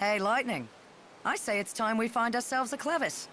Hey, Lightning. I say it's time we find ourselves a clavis.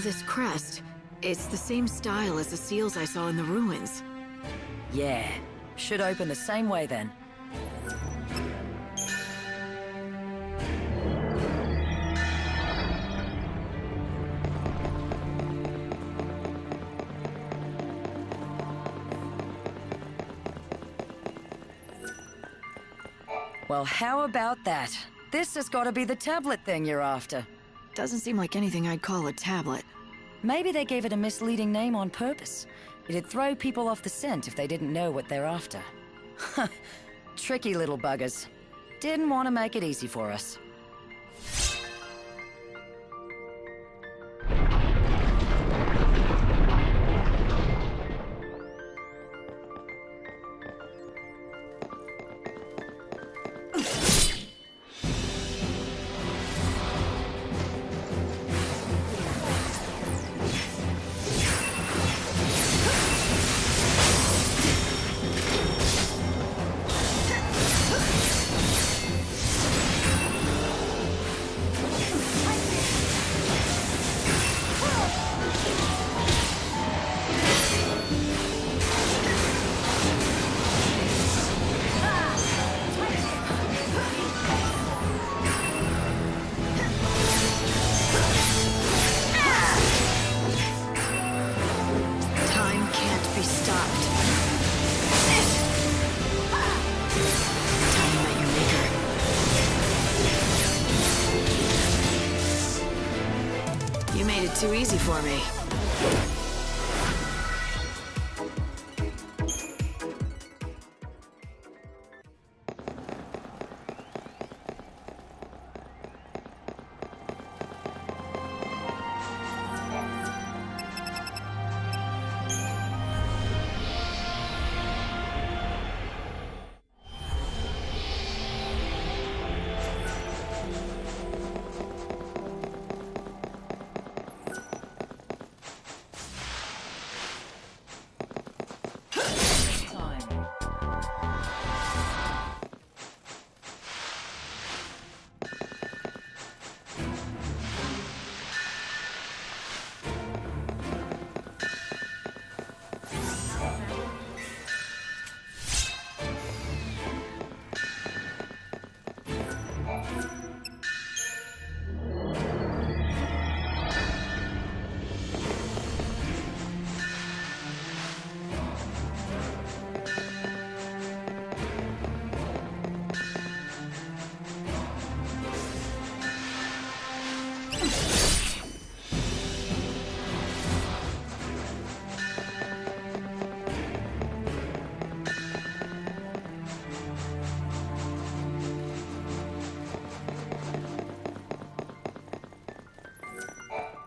This crest, it's the same style as the seals I saw in the ruins. Yeah, should open the same way then. Well, how about that? This has got to be the tablet thing you're after. Doesn't seem like anything I'd call a tablet. Maybe they gave it a misleading name on purpose. It'd throw people off the scent if they didn't know what they're after. Tricky little buggers. Didn't want to make it easy for us. Too easy for me.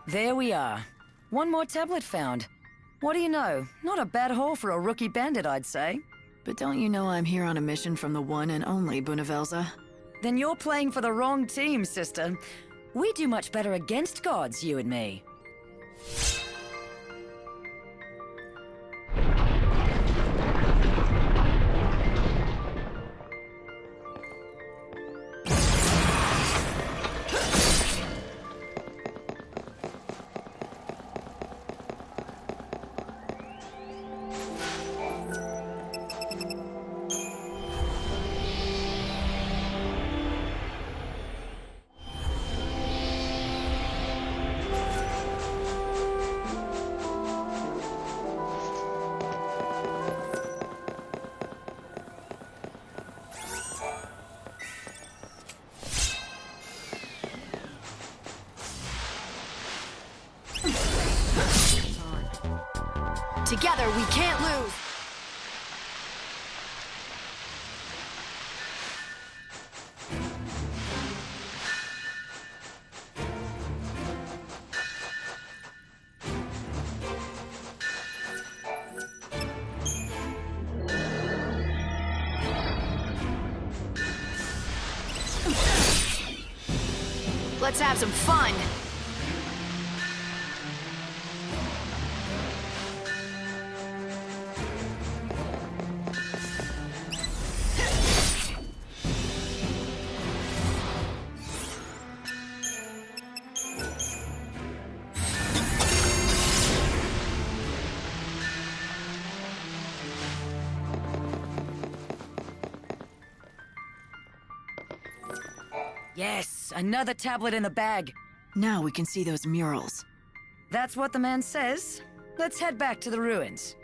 There we are. One more tablet found. What do you know? Not a bad haul for a rookie bandit, I'd say. But don't you know I'm here on a mission from the one and only Bunavelza? Then you're playing for the wrong team, sister. We do much better against gods, you and me. Together, we can't lose! Let's have some fun! Yes, another tablet in the bag. Now we can see those murals. That's what the man says. Let's head back to the ruins.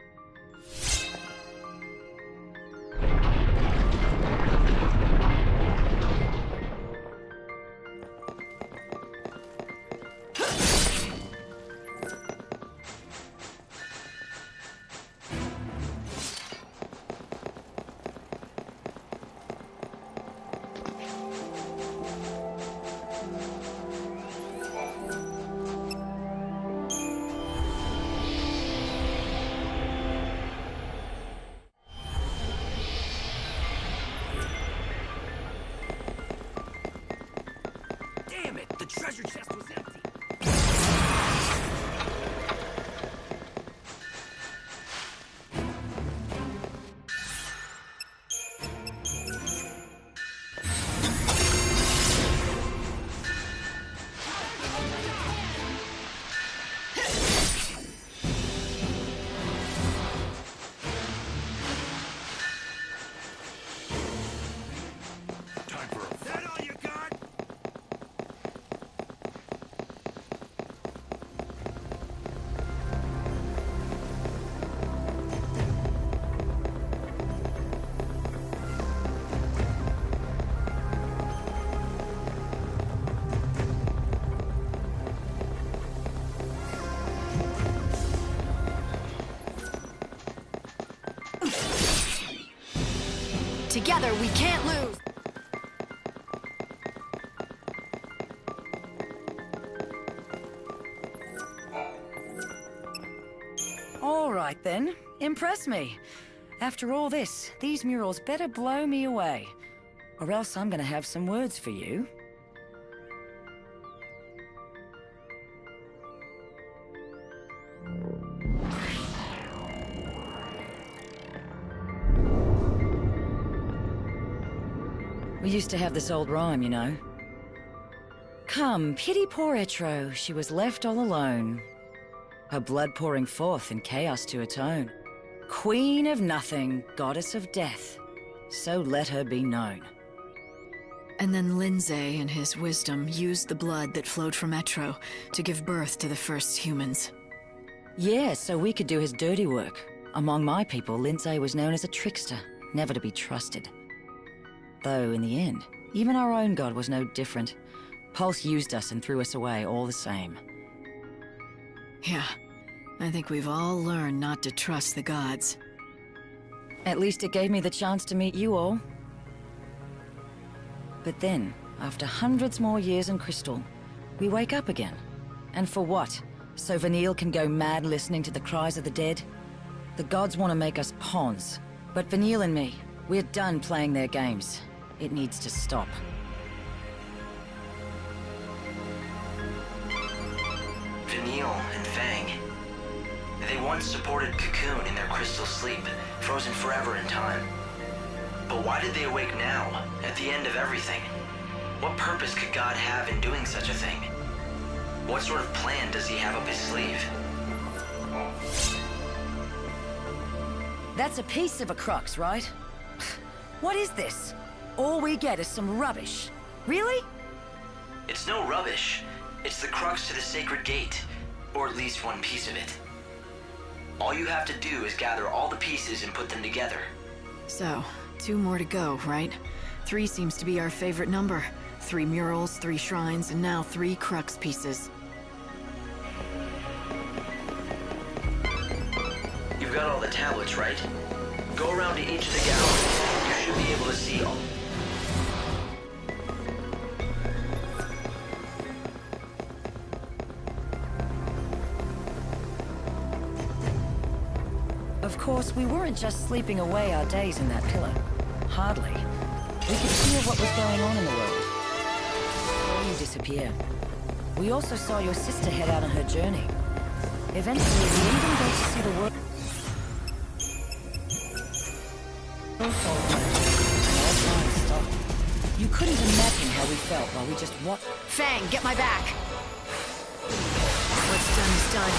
Damn it! The treasure chest was empty! Time for a... Is that all you got? Together, we can't lose! All right then, impress me. After all this, these murals better blow me away. Or else I'm gonna have some words for you. We used to have this old rhyme, you know. Come, pity poor Etro, she was left all alone. Her blood pouring forth in chaos to atone. Queen of nothing, goddess of death, so let her be known. And then Lindsay, in his wisdom, used the blood that flowed from Etro to give birth to the first humans. Yeah, so we could do his dirty work. Among my people, Lindsay was known as a trickster, never to be trusted. Though, in the end, even our own god was no different. Pulse used us and threw us away all the same. Yeah, I think we've all learned not to trust the gods. At least it gave me the chance to meet you all. But then, after hundreds more years in Crystal, we wake up again. And for what? So Vanille can go mad listening to the cries of the dead? The gods want to make us pawns. But Vanille and me, we're done playing their games. It needs to stop. Vanille and Fang. They once supported Cocoon in their crystal sleep, frozen forever in time. But why did they awake now, at the end of everything? What purpose could God have in doing such a thing? What sort of plan does he have up his sleeve? That's a piece of a crux, right? What is this? All we get is some rubbish. Really? It's no rubbish. It's the crux to the sacred gate, or at least one piece of it. All you have to do is gather all the pieces and put them together. So, 2 more to go, right? 3 seems to be our favorite number. 3 murals, 3 shrines, and now 3 crux pieces. You've got all the tablets, right? Go around to each of the galleries. You should be able to see all. Of course, we weren't just sleeping away our days in that pillow. Hardly. We could hear what was going on in the world. Before you disappear. We also saw your sister head out on her journey. Eventually, we even got to see the world. You couldn't imagine how we felt while we just watched. Fang, get my back! What's done is done.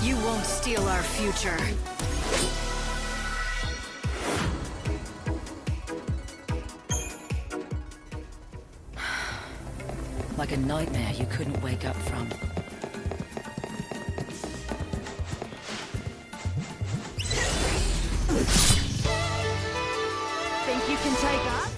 You won't steal our future. Like a nightmare you couldn't wake up from. Think you can take us?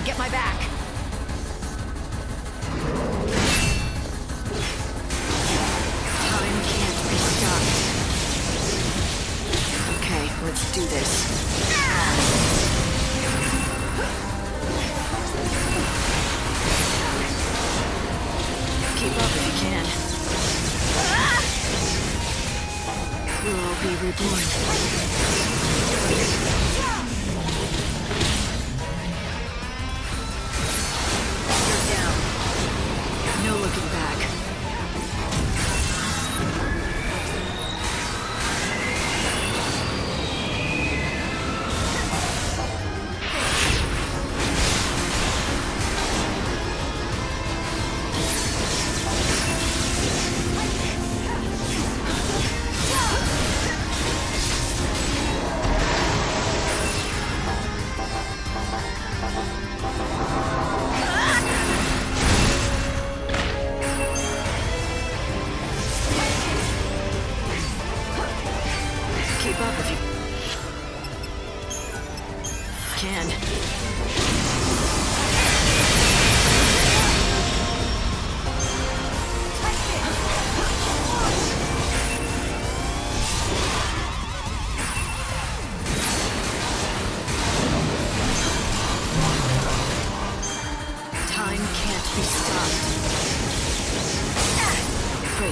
Get my back! Time can't be stopped. Okay, let's do this. Keep up if you can. We'll all be reborn. No looking back.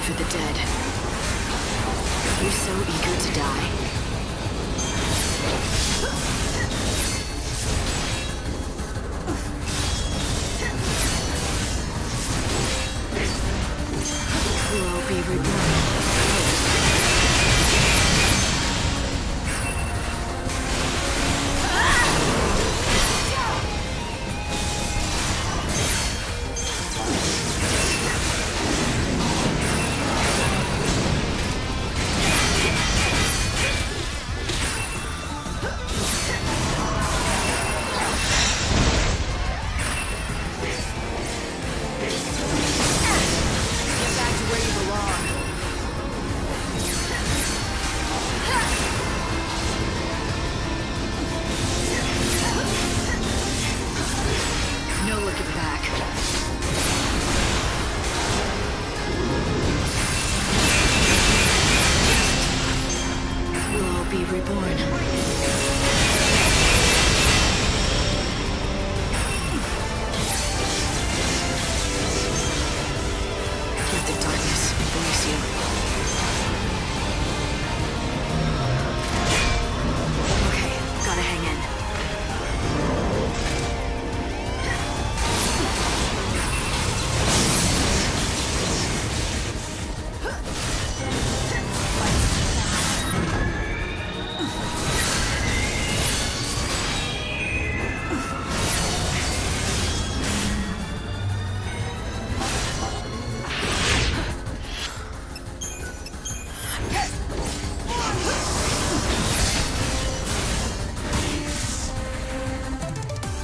for the dead. You're so eager to die. Will all be reborn?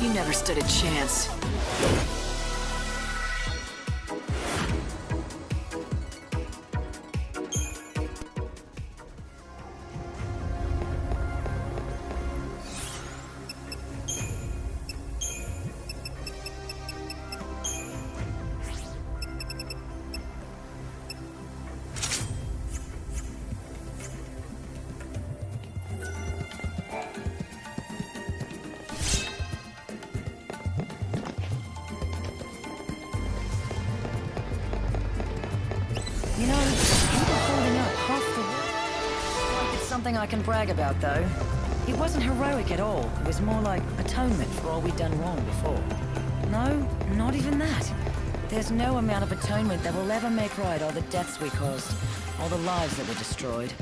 You never stood a chance. You know, people holding up half the world. Like it's something I can brag about, though. It wasn't heroic at all. It was more like atonement for all we'd done wrong before. No, not even that. There's no amount of atonement that will ever make right all the deaths we caused, all the lives that were destroyed.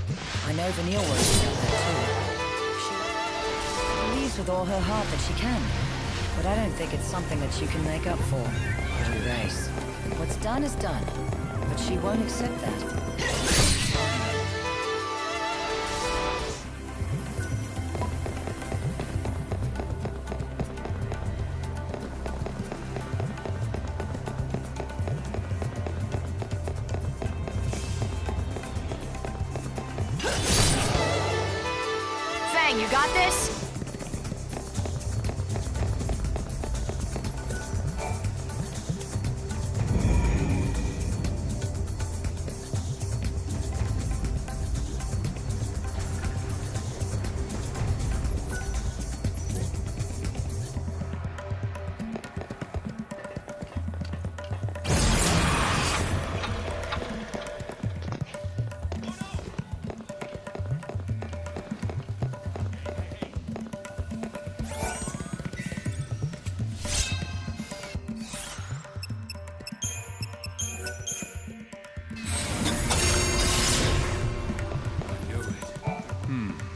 I know Vanille works about that too. She believes with all her heart that she can, but I don't think it's something that you can make up for or erase. What's done is done. But she won't accept that. Fang, you got this?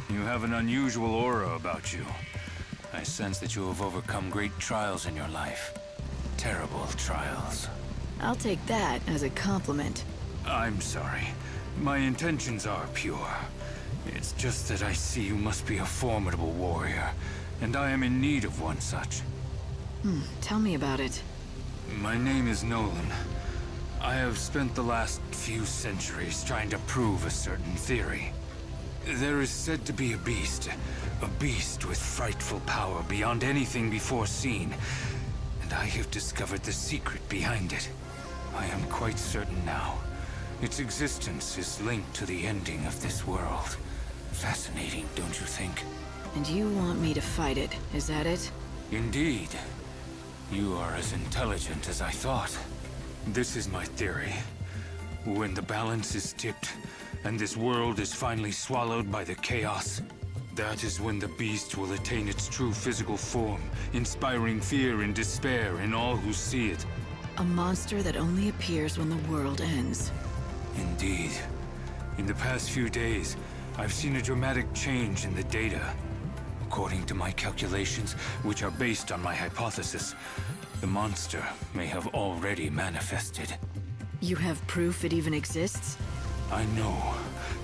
You have an unusual aura about you. I sense that you have overcome great trials in your life. Terrible trials. I'll take that as a compliment. I'm sorry. My intentions are pure. It's just that I see you must be a formidable warrior, and I am in need of one such. Tell me about it. My name is Nolan. I have spent the last few centuries trying to prove a certain theory. There is said to be a beast with frightful power beyond anything before seen, and I have discovered the secret behind it. I am quite certain now. Its existence is linked to the ending of this world. Fascinating, don't you think? And you want me to fight it, is that it? Indeed. You are as intelligent as I thought. This is my theory. when the balance is tipped, and this world is finally swallowed by the chaos, that is when the beast will attain its true physical form, inspiring fear and despair in all who see it. A monster that only appears when the world ends. Indeed. In the past few days, I've seen a dramatic change in the data. According to my calculations, which are based on my hypothesis, the monster may have already manifested. You have proof it even exists? I know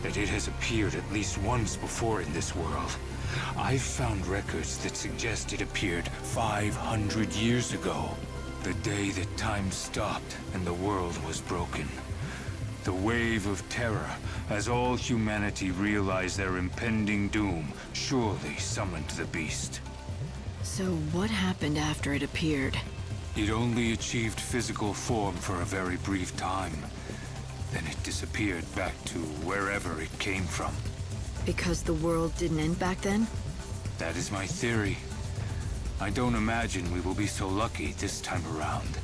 that it has appeared at least once before in this world. I've found records that suggest it appeared 500 years ago, the day that time stopped and the world was broken. The wave of terror, as all humanity realized their impending doom, surely summoned the beast. So what happened after it appeared? It only achieved physical form for a very brief time. Then it disappeared back to wherever it came from. Because the world didn't end back then? That is my theory. I don't imagine we will be so lucky this time around.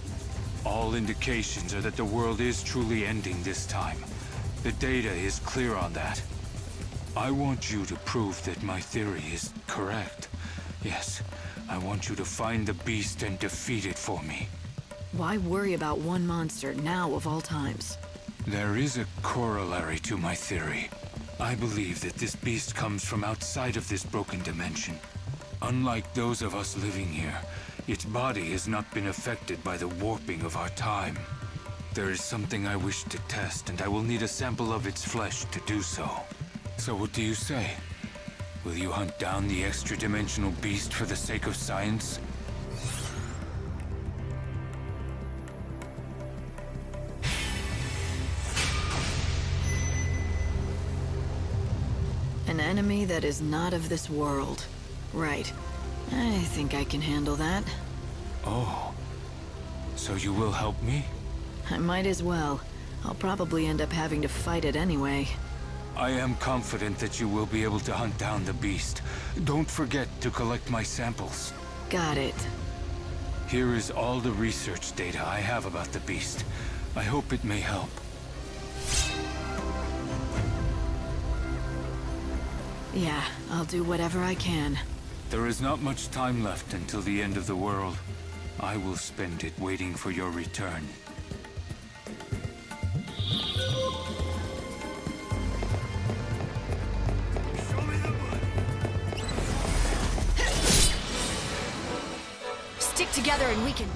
All indications are that the world is truly ending this time. The data is clear on that. I want you to prove that my theory is correct. Yes, I want you to find the beast and defeat it for me. Why worry about one monster now of all times? There is a corollary to my theory. I believe that this beast comes from outside of this broken dimension. Unlike those of us living here, its body has not been affected by the warping of our time. There is something I wish to test, and I will need a sample of its flesh to do so. So what do you say? Will you hunt down the extra-dimensional beast for the sake of science? An enemy that is not of this world. Right. I think I can handle that. Oh. So you will help me? I might as well. I'll probably end up having to fight it anyway. I am confident that you will be able to hunt down the beast. Don't forget to collect my samples. Got it. Here is all the research data I have about the beast. I hope it may help. Yeah, I'll do whatever I can. There is not much time left until the end of the world. I will spend it waiting for your return. Stick together and we can...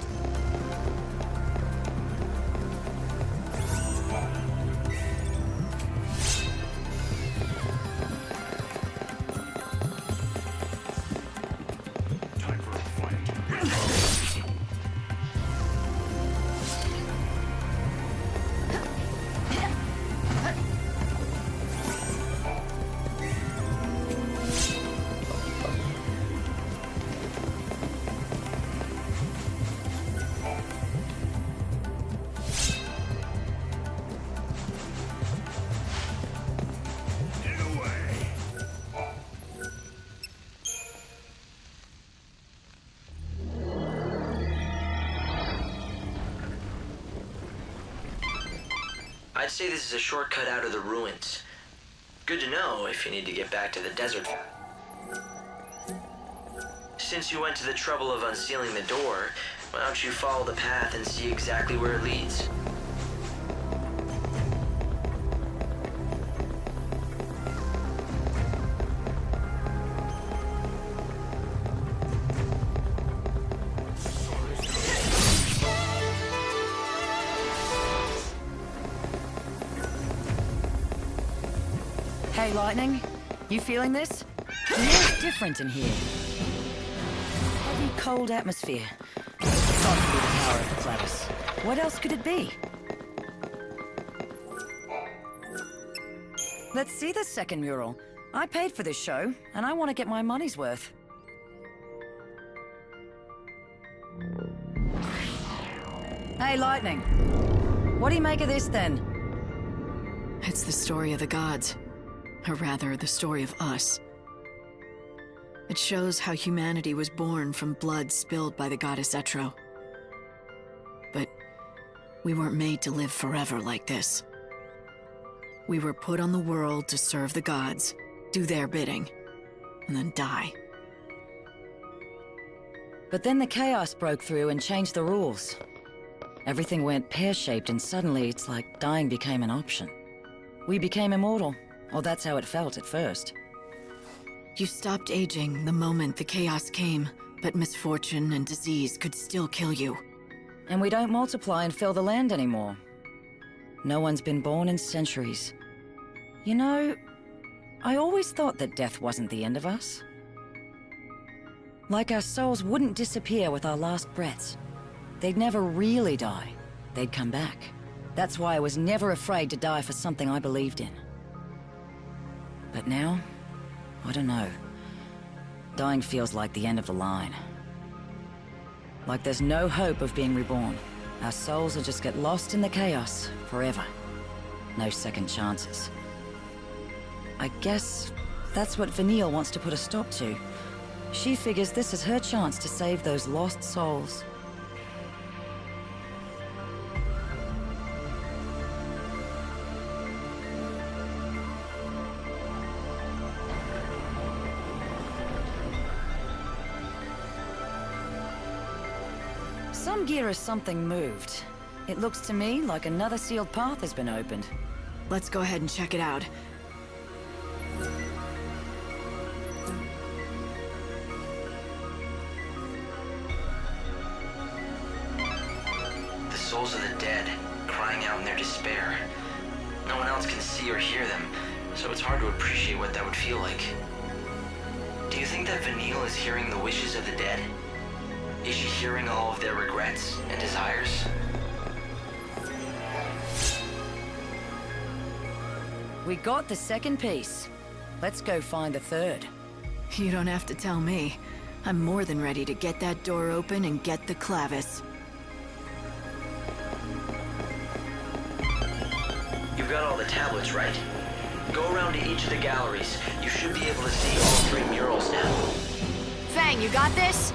I'd say this is a shortcut out of the ruins. Good to know if you need to get back to the desert. Since you went to the trouble of unsealing the door, why don't you follow the path and see exactly where it leads? Hey, Lightning. You feeling this? The air's different in here. Heavy, cold atmosphere. It's got to be the power of the clavis. What else could it be? Let's see this second mural. I paid for this show, and I want to get my money's worth. Hey, Lightning. What do you make of this, then? It's the story of the gods. Or rather, the story of us. It shows how humanity was born from blood spilled by the goddess Etro. But we weren't made to live forever like this. We were put on the world to serve the gods, do their bidding, and then die. But then the chaos broke through and changed the rules. Everything went pear-shaped and suddenly it's like dying became an option. We became immortal, or that's how it felt at first. You stopped aging the moment the chaos came, but misfortune and disease could still kill you. And we don't multiply and fill the land anymore. No one's been born in centuries. You know, I always thought that death wasn't the end of us. Like our souls wouldn't disappear with our last breaths. They'd never really die. They'd come back. That's why I was never afraid to die for something I believed in. But now, I don't know. Dying feels like the end of the line. Like there's no hope of being reborn. Our souls will just get lost in the chaos forever. No second chances. I guess that's what Vanille wants to put a stop to. She figures this is her chance to save those lost souls. Some gear or something moved. It looks to me like another sealed path has been opened. Let's go ahead and check it out. The souls of the dead, crying out in their despair. No one else can see or hear them, so it's hard to appreciate what that would feel like. Do you think that Vanille is hearing the wishes of the dead? Is she hearing all of their regrets and desires? We got the second piece. Let's go find the third. You don't have to tell me. I'm more than ready to get that door open and get the clavis. You've got all the tablets, right? Go around to each of the galleries. You should be able to see all 3 murals now. Fang, you got this?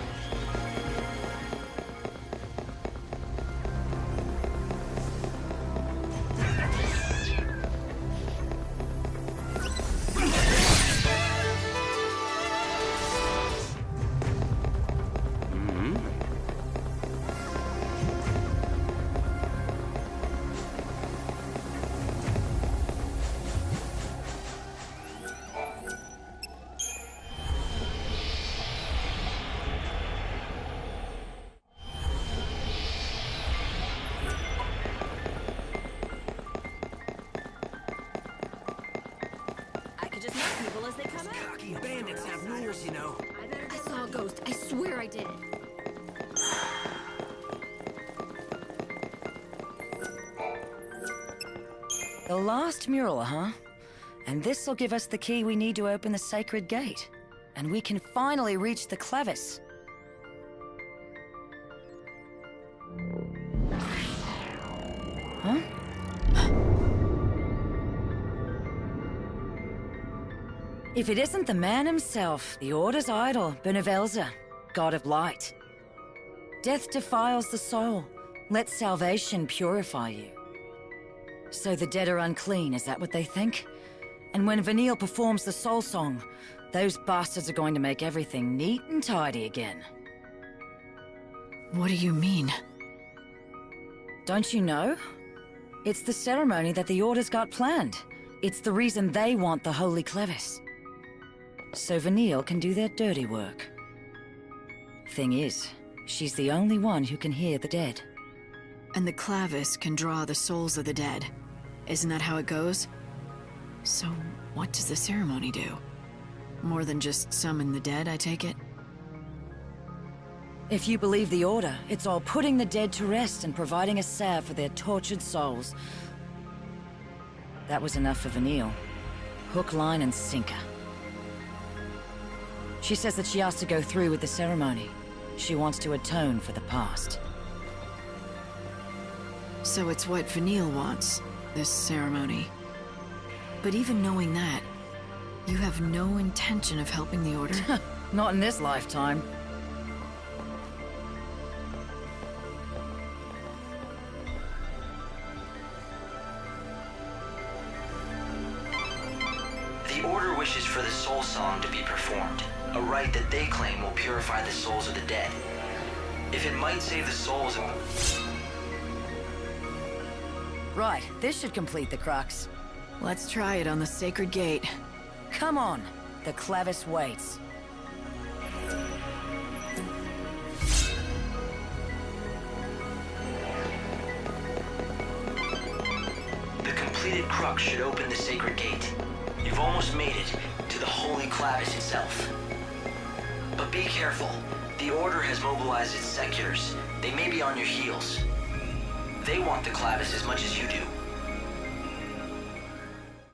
I saw a ghost. I swear I did. The last mural, huh? And this'll give us the key we need to open the sacred gate. And we can finally reach the clavis. Huh? If it isn't the man himself, the Order's idol, Benevelza, god of light. Death defiles the soul. Let salvation purify you. So the dead are unclean, is that what they think? And when Vanille performs the soul song, those bastards are going to make everything neat and tidy again. What do you mean? Don't you know? It's the ceremony that the Order's got planned. It's the reason they want the Holy Clavis. So Vanille can do their dirty work. Thing is, she's the only one who can hear the dead. And the clavis can draw the souls of the dead. Isn't that how it goes? So, what does the ceremony do? More than just summon the dead, I take it? If you believe the Order, it's all putting the dead to rest and providing a salve for their tortured souls. That was enough for Vanille. Hook, line, and sinker. She says that she has to go through with the ceremony. She wants to atone for the past. So it's what Vanille wants, this ceremony. But even knowing that, you have no intention of helping the Order? Not in this lifetime. The Order wishes for the soul song to be performed, a rite that they claim will purify the souls of the dead. If it might save the souls of... Right, this should complete the crux. Let's try it on the sacred gate. Come on, the clavis waits. The completed crux should open the sacred gate. You've almost made it to the holy clavis itself. But be careful. The Order has mobilized its seculars. They may be on your heels. They want the clavis as much as you do.